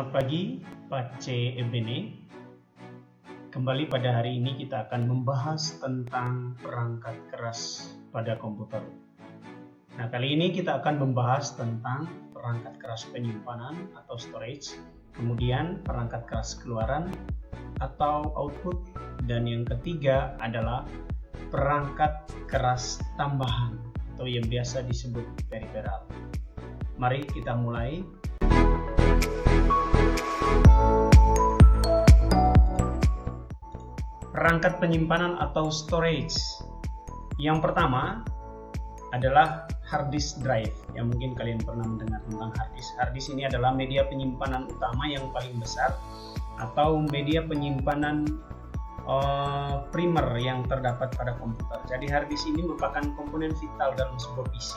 Selamat pagi, Pak C. Ebene. Kembali pada hari ini kita akan membahas tentang perangkat keras pada komputer. Nah, kali ini kita akan membahas tentang perangkat keras penyimpanan atau storage, kemudian perangkat keras keluaran atau output, dan yang ketiga adalah perangkat keras tambahan atau yang biasa disebut peripheral. Mari kita mulai. Perangkat penyimpanan atau storage. Yang pertama adalah hard disk drive, yang mungkin kalian pernah mendengar tentang hard disk. Hard disk ini adalah media penyimpanan utama yang paling besar atau media penyimpanan primer yang terdapat pada komputer. Jadi hard disk ini merupakan komponen vital dalam sebuah PC,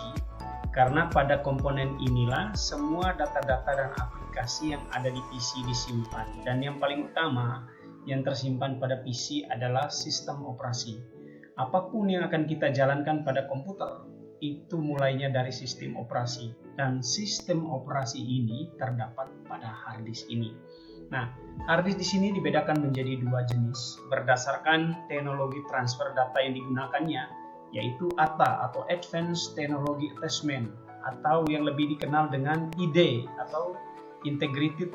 karena pada komponen inilah semua data-data dan aplikasi yang ada di PC disimpan. Dan yang paling utama yang tersimpan pada PC adalah sistem operasi. Apapun yang akan kita jalankan pada komputer, itu mulainya dari sistem operasi. Dan sistem operasi ini terdapat pada hard disk ini. Nah, hard disk di sini dibedakan menjadi dua jenis berdasarkan teknologi transfer data yang digunakannya, yaitu ATA atau Advanced Technology Attachment, atau yang lebih dikenal dengan ID atau Integrated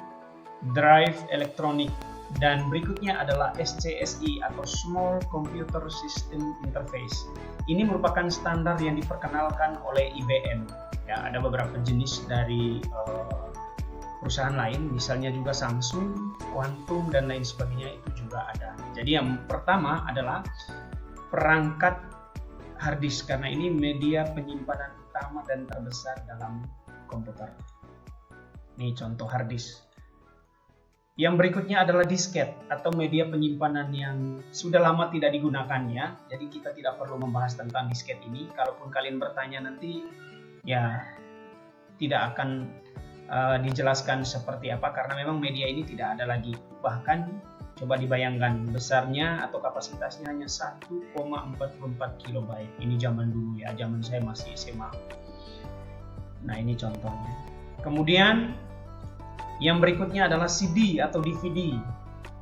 Drive Electronic. Dan berikutnya adalah SCSI atau Small Computer System Interface. Ini merupakan standar yang diperkenalkan oleh IBM. Ya, ada beberapa jenis dari perusahaan lain, misalnya juga Samsung, Quantum, dan lain sebagainya, itu juga ada. Jadi yang pertama adalah perangkat hard disk, karena ini media penyimpanan utama dan terbesar dalam komputer. Ini contoh hard disk. Yang berikutnya adalah disket atau media penyimpanan yang sudah lama tidak digunakannya. Jadi kita tidak perlu membahas tentang disket ini. Kalaupun kalian bertanya nanti, ya tidak akan dijelaskan seperti apa, karena memang media ini tidak ada lagi. Bahkan coba dibayangkan besarnya atau kapasitasnya hanya 1,44 KB. Ini zaman dulu ya, zaman saya masih SMA. Nah, ini contohnya. Kemudian yang berikutnya adalah CD atau DVD,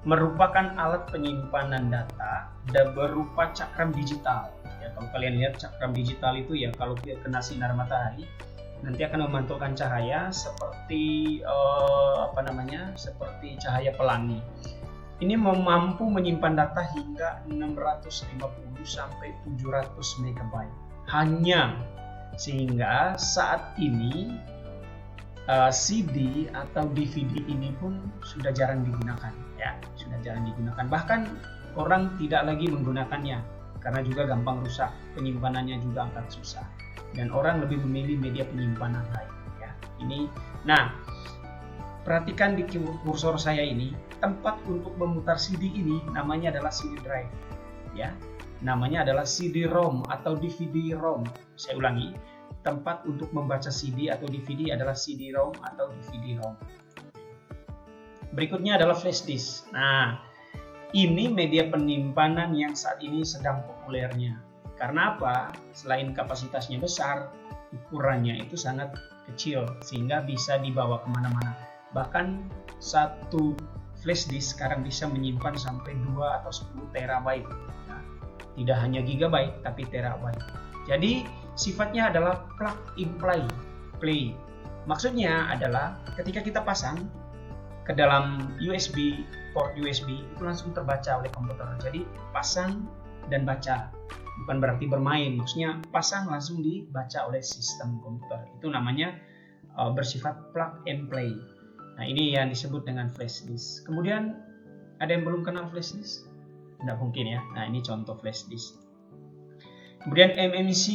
merupakan alat penyimpanan data dan berupa cakram digital. Ya, kalau kalian lihat cakram digital itu ya, kalau kena sinar matahari nanti akan memantulkan cahaya seperti seperti cahaya pelangi. Ini mampu menyimpan data hingga 650 sampai 700 MB hanya, sehingga saat ini CD atau DVD ini pun sudah jarang digunakan, ya, sudah jarang digunakan. Bahkan orang tidak lagi menggunakannya karena juga gampang rusak, penyimpanannya juga akan susah, dan orang lebih memilih media penyimpanan lain. Ya, ini. Nah, perhatikan di kursor saya ini, tempat untuk memutar CD ini namanya adalah CD drive, ya, namanya adalah CD-ROM atau DVD-ROM. Saya ulangi. Tempat untuk membaca CD atau DVD adalah CD-ROM atau DVD-ROM. Berikutnya adalah flash disk. Nah, ini media penyimpanan yang saat ini sedang populernya. Karena apa? Selain kapasitasnya besar, ukurannya itu sangat kecil sehingga bisa dibawa kemana-mana. Bahkan satu flash disk sekarang bisa menyimpan sampai 2 atau 10 terabyte. Nah, tidak hanya gigabyte tapi terabyte. Jadi sifatnya adalah plug and play. Maksudnya adalah ketika kita pasang ke dalam USB, port USB, itu langsung terbaca oleh komputer. Jadi pasang dan baca, bukan berarti bermain. Maksudnya pasang langsung dibaca oleh sistem komputer. Itu namanya bersifat plug and play. Nah, ini yang disebut dengan flash disk. Kemudian ada yang belum kenal flash disk? Tidak mungkin ya. Nah, ini contoh flash disk. Kemudian MMC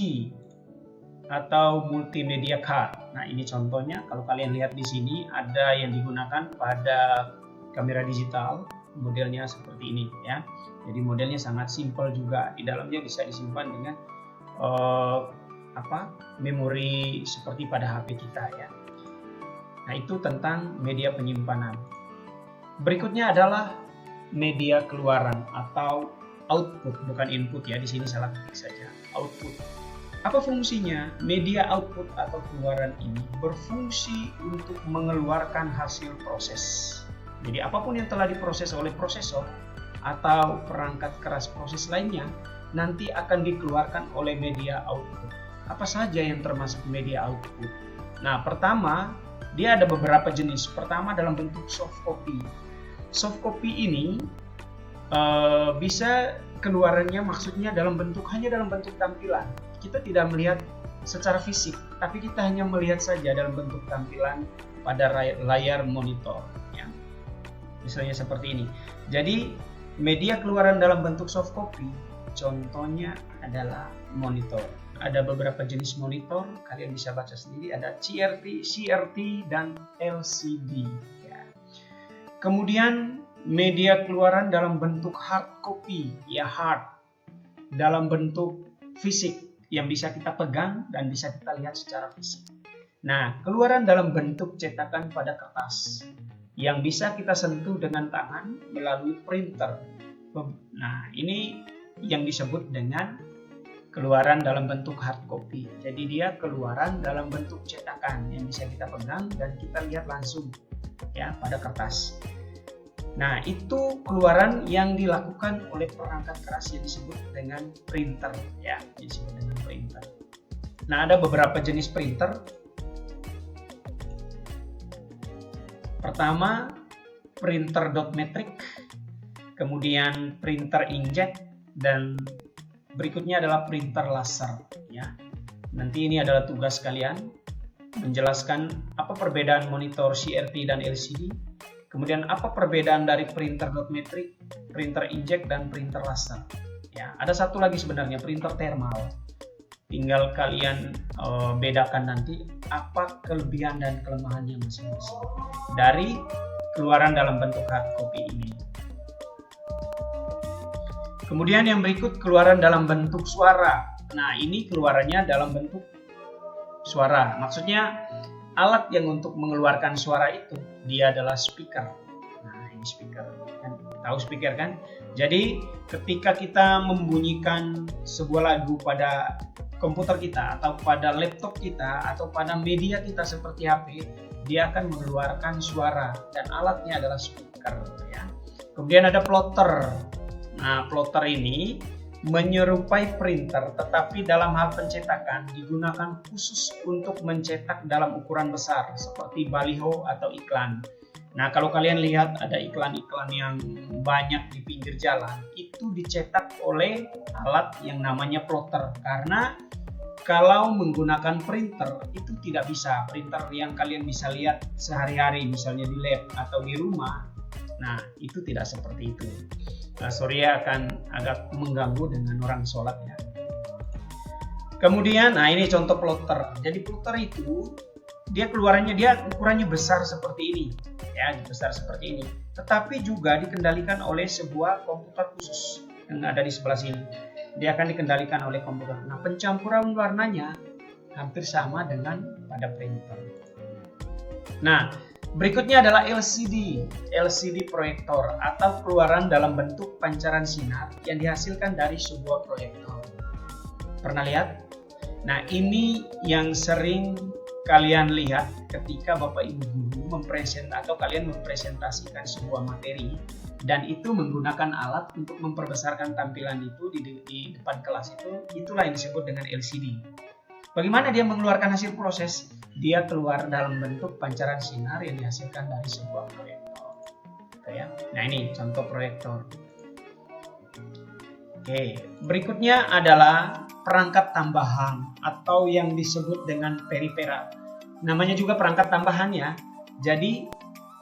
atau multimedia card. Nah, ini contohnya. Kalau kalian lihat di sini ada yang digunakan pada kamera digital, modelnya seperti ini ya. Jadi modelnya sangat simpel juga. Di dalamnya bisa disimpan dengan memori seperti pada HP kita ya. Nah, itu tentang media penyimpanan. Berikutnya adalah media keluaran atau output, bukan input ya. Di sini salah ketik saja. Output. Apa fungsinya? Media output atau keluaran ini berfungsi untuk mengeluarkan hasil proses. Jadi apapun yang telah diproses oleh prosesor atau perangkat keras proses lainnya nanti akan dikeluarkan oleh media output. Apa saja yang termasuk media output? Nah, pertama, dia ada beberapa jenis. Pertama dalam bentuk soft copy. Soft copy ini bisa keluarannya maksudnya hanya dalam bentuk tampilan. Kita tidak melihat secara fisik, tapi kita hanya melihat saja dalam bentuk tampilan pada layar monitor. Ya. Misalnya seperti ini. Jadi media keluaran dalam bentuk soft copy, contohnya adalah monitor. Ada beberapa jenis monitor, kalian bisa baca sendiri. Ada CRT, dan LCD. Ya. Kemudian media keluaran dalam bentuk hard copy, ya hard, dalam bentuk fisik yang bisa kita pegang dan bisa kita lihat secara fisik. Nah, keluaran dalam bentuk cetakan pada kertas yang bisa kita sentuh dengan tangan melalui printer. Nah, ini yang disebut dengan keluaran dalam bentuk hard copy. Jadi dia keluaran dalam bentuk cetakan yang bisa kita pegang dan kita lihat langsung ya pada kertas. Nah, itu keluaran yang dilakukan oleh perangkat keras yang disebut dengan printer, ya, disebut dengan printer. Nah, ada beberapa jenis printer. Pertama, printer dot matrix, kemudian printer inkjet, dan berikutnya adalah printer laser, ya. Nanti ini adalah tugas kalian menjelaskan apa perbedaan monitor CRT dan LCD. Kemudian apa perbedaan dari printer dot matrix, printer inkjet, dan printer laser? Ya, ada satu lagi sebenarnya, printer thermal. Tinggal kalian bedakan nanti apa kelebihan dan kelemahannya masing-masing dari keluaran dalam bentuk hard copy ini. Kemudian yang berikut keluaran dalam bentuk suara. Nah, ini keluarannya dalam bentuk suara. Maksudnya alat yang untuk mengeluarkan suara itu dia adalah speaker. Nah, ini speaker. Kan? Tahu speaker kan? Jadi ketika kita membunyikan sebuah lagu pada komputer kita atau pada laptop kita atau pada media kita seperti HP, dia akan mengeluarkan suara dan alatnya adalah speaker. Ya. Kemudian ada plotter. Nah, plotter ini menyerupai printer, tetapi dalam hal pencetakan digunakan khusus untuk mencetak dalam ukuran besar seperti baliho atau iklan. Nah, kalau kalian lihat ada iklan-iklan yang banyak di pinggir jalan, itu dicetak oleh alat yang namanya plotter. Karena kalau menggunakan printer itu tidak bisa, printer yang kalian bisa lihat sehari-hari misalnya di lab atau di rumah. Nah, itu tidak seperti itu. Sorry ya, akan agak mengganggu dengan orang sholat ya. Kemudian, nah ini contoh plotter. Jadi plotter itu dia keluarannya, dia ukurannya besar seperti ini, ya besar seperti ini. Tetapi juga dikendalikan oleh sebuah komputer khusus yang ada di sebelah sini. Dia akan dikendalikan oleh komputer. Nah, pencampuran warnanya hampir sama dengan pada printer. Nah, berikutnya adalah LCD proyektor atau keluaran dalam bentuk pancaran sinar yang dihasilkan dari sebuah proyektor. Pernah lihat? Nah, ini yang sering kalian lihat ketika Bapak Ibu guru atau kalian mempresentasikan sebuah materi dan itu menggunakan alat untuk memperbesarkan tampilan itu di depan kelas itulah yang disebut dengan LCD. Bagaimana dia mengeluarkan hasil proses? Dia keluar dalam bentuk pancaran sinar yang dihasilkan dari sebuah proyektor. Ya. Nah, ini contoh proyektor. Oke, berikutnya adalah perangkat tambahan atau yang disebut dengan peripheral. Namanya juga perangkat tambahan ya. Jadi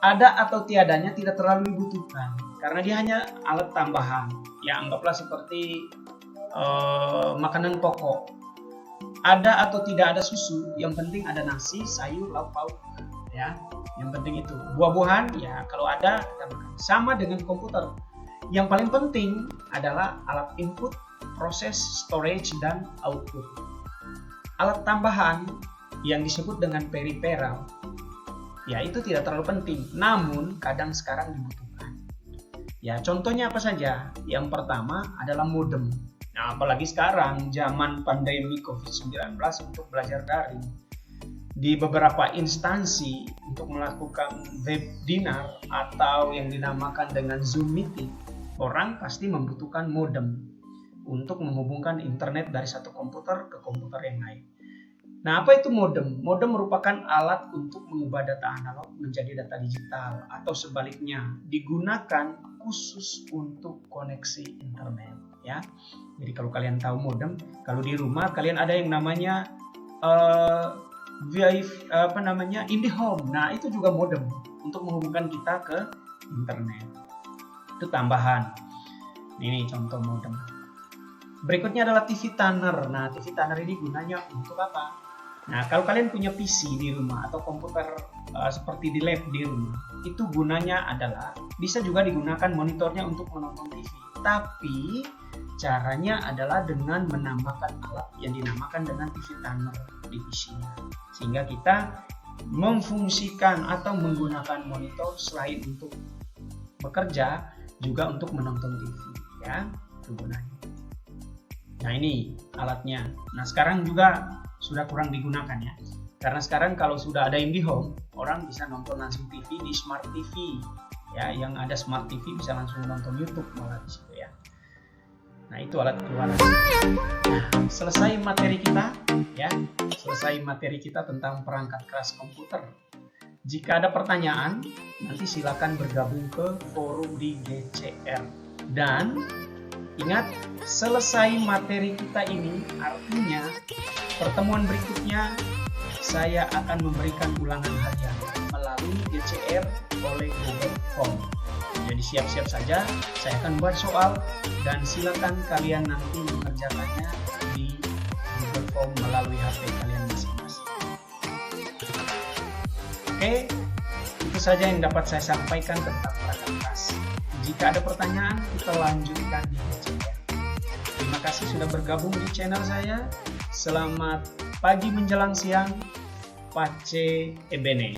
ada atau tiadanya tidak terlalu dibutuhkan karena dia hanya alat tambahan. Ya, anggaplah seperti makanan pokok. Ada atau tidak ada susu, yang penting ada nasi, sayur, lauk pauk, ya. Yang penting itu. Buah-buahan, ya kalau ada kita makan. Sama dengan komputer. Yang paling penting adalah alat input, proses, storage, dan output. Alat tambahan yang disebut dengan peripheral, ya itu tidak terlalu penting, namun kadang sekarang dibutuhkan. Ya, contohnya apa saja? Yang pertama adalah modem. Nah, apalagi sekarang zaman pandemi COVID-19 untuk belajar daring. Di beberapa instansi untuk melakukan webinar atau yang dinamakan dengan Zoom meeting, orang pasti membutuhkan modem untuk menghubungkan internet dari satu komputer ke komputer yang lain. Nah, apa itu modem? Modem merupakan alat untuk mengubah data analog menjadi data digital atau sebaliknya, digunakan khusus untuk koneksi internet, ya. Jadi kalau kalian tahu modem, kalau di rumah kalian ada yang namanya IndiHome. Nah, itu juga modem untuk menghubungkan kita ke internet. Itu tambahan. Ini contoh modem. Berikutnya adalah TV Tuner. Nah, TV Tuner ini gunanya untuk apa? Nah, kalau kalian punya PC di rumah atau komputer seperti di lab di rumah, itu gunanya adalah bisa juga digunakan monitornya untuk menonton TV. Tapi caranya adalah dengan menambahkan alat yang dinamakan dengan TV Tuner di PC-nya. Sehingga kita memfungsikan atau menggunakan monitor selain untuk bekerja, juga untuk menonton TV, ya, itu gunanya. Nah, ini alatnya. Nah, sekarang juga sudah kurang digunakan, ya. Karena sekarang kalau sudah ada IndiHome, orang bisa nonton langsung TV di Smart TV. Ya, yang ada Smart TV bisa langsung nonton YouTube malah di situ, ya. Nah, itu alat keluaran. Nah, selesai materi kita, ya. Selesai materi kita tentang perangkat keras komputer. Jika ada pertanyaan, nanti silakan bergabung ke forum di GCR. Dan ingat, selesai materi kita ini artinya pertemuan berikutnya saya akan memberikan ulangan harian melalui GCR oleh Google Form. Jadi siap-siap saja, saya akan buat soal dan silakan kalian nanti mengerjakannya di Google Form melalui HP kalian masing-masing. Oke, itu saja yang dapat saya sampaikan tentang perangkat keras. Jika ada pertanyaan, kita lanjutkan di GCR. Terima kasih sudah bergabung di channel saya. Selamat pagi menjelang siang. Pace e bene.